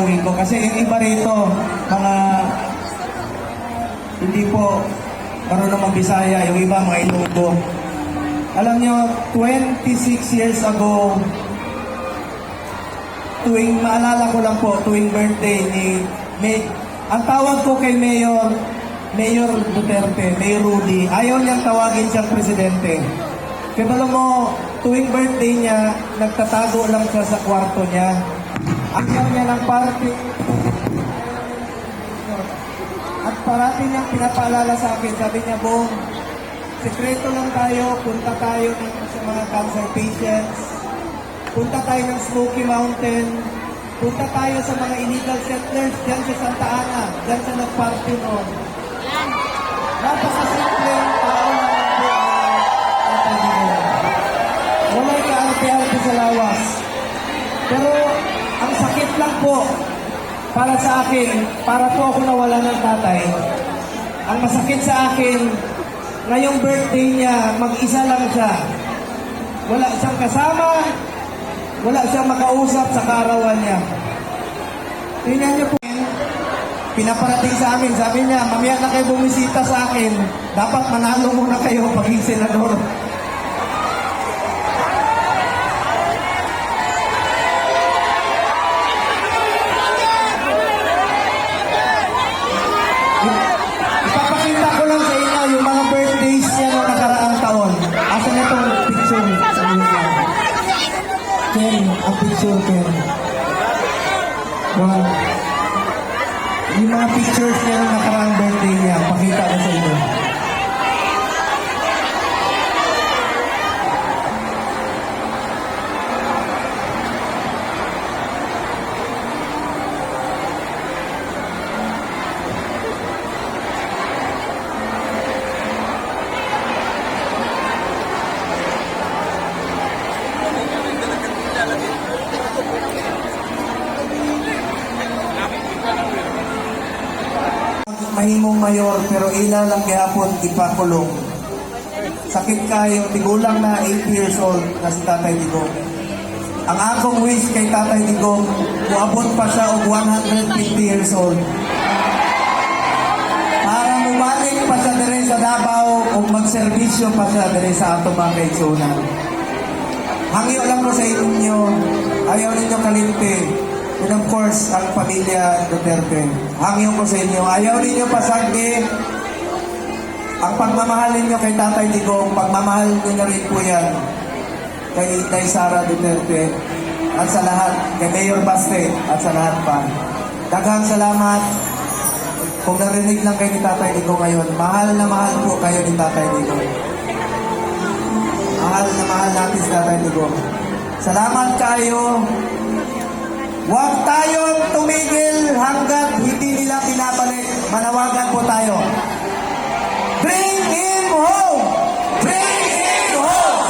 sasaluhin ko. Kasi yung iba rito, mga hindi po marunong magbisaya, yung iba mga Ilonggo. Alam nyo, 26 years ago, maalala ko lang po, tuwing birthday ang tawag ko kay Mayor Duterte, Mayor Rudy, ayaw niyang tawagin siyang presidente. Kaya alam mo, tuwing birthday niya, nagtatago lang siya sa kwarto niya. Ayaw niya ng party. At parati niyang pinapaalala sa akin, sabi niya, Bong, sekreto lang tayo, punta tayo sa mga cancer patients, punta tayo ng Smoky Mountain, punta tayo sa mga illegal settlers dyan sa Santa Ana, dyan sa nag-party noon. Napakasimpleng tao naman po wala'y kaarte-arte sa lawas. Pero ang sakit lang po para sa akin, para po ako nawala ng tatay. Ang masakit sa akin, ngayong birthday niya, mag-isa lang siya. Wala siyang kasama, wala siyang makausap sa kaarawan niya. Tingnan niyo po, pinaparating sa amin, sabi niya, mamaya na kayo bumisita sa akin, dapat manalo muna kayo paging senador. Ipapakita ko lang sa inyo yung mga birthdays niya noong nakaraang taon. Asan na itong picture? Ken, ang picture, Ken. Wow. Yung mga pictures niya ng nakaraang birthday niya, pakita ko sa inyo. Mahimong mayor pero ila lang gihapon ipakulong. Sakit kayo, tigulang na 8 years old na si Tatay Digong. Ang akong wish kay Tatay Digong, muabot pa siya og 150 years old. Para mumalik pa siya dire sa Davao o magserbisyo pa siya dire sa ato mga kaigsunan. Hangyo lang ko sa inyo, ayaw ninyo kalimpi. And of course, ang pamilya Duterte. Hangyo ko sa inyo, ayaw ninyo pasanggi. Ang pagmamahal ninyo kay Tatay Digong, pagmamahal nyo na rin po yan kay Sara Duterte at sa lahat, kay Mayor Baste at sa lahat pa. Daghang salamat. Kung narinig lang kayo ni Tatay Digong ngayon, mahal na mahal po kayo ni Tatay Digong. Mahal na mahal natin si Tatay Digong. Salamat kayo. Huwag tayong tumigil hanggat hindi nila pinabalik. Manawagan po tayo. Bring him home! Bring him home!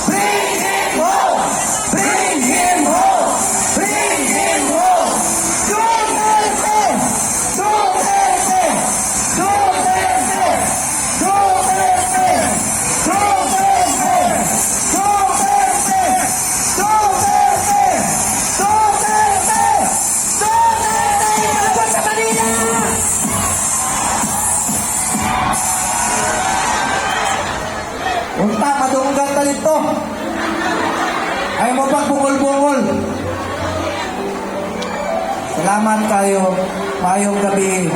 Bring him home! Bring him home! Bring him home! Duterte! Duterte! Duterte! Duterte! Duterte! Duterte! Duterte! Duterte! Duterte! Ilabas sa Manila! Unta, madunggan talit to. Ayaw mo ba bungol-bungol? Salamat kayo. Mayong gabi.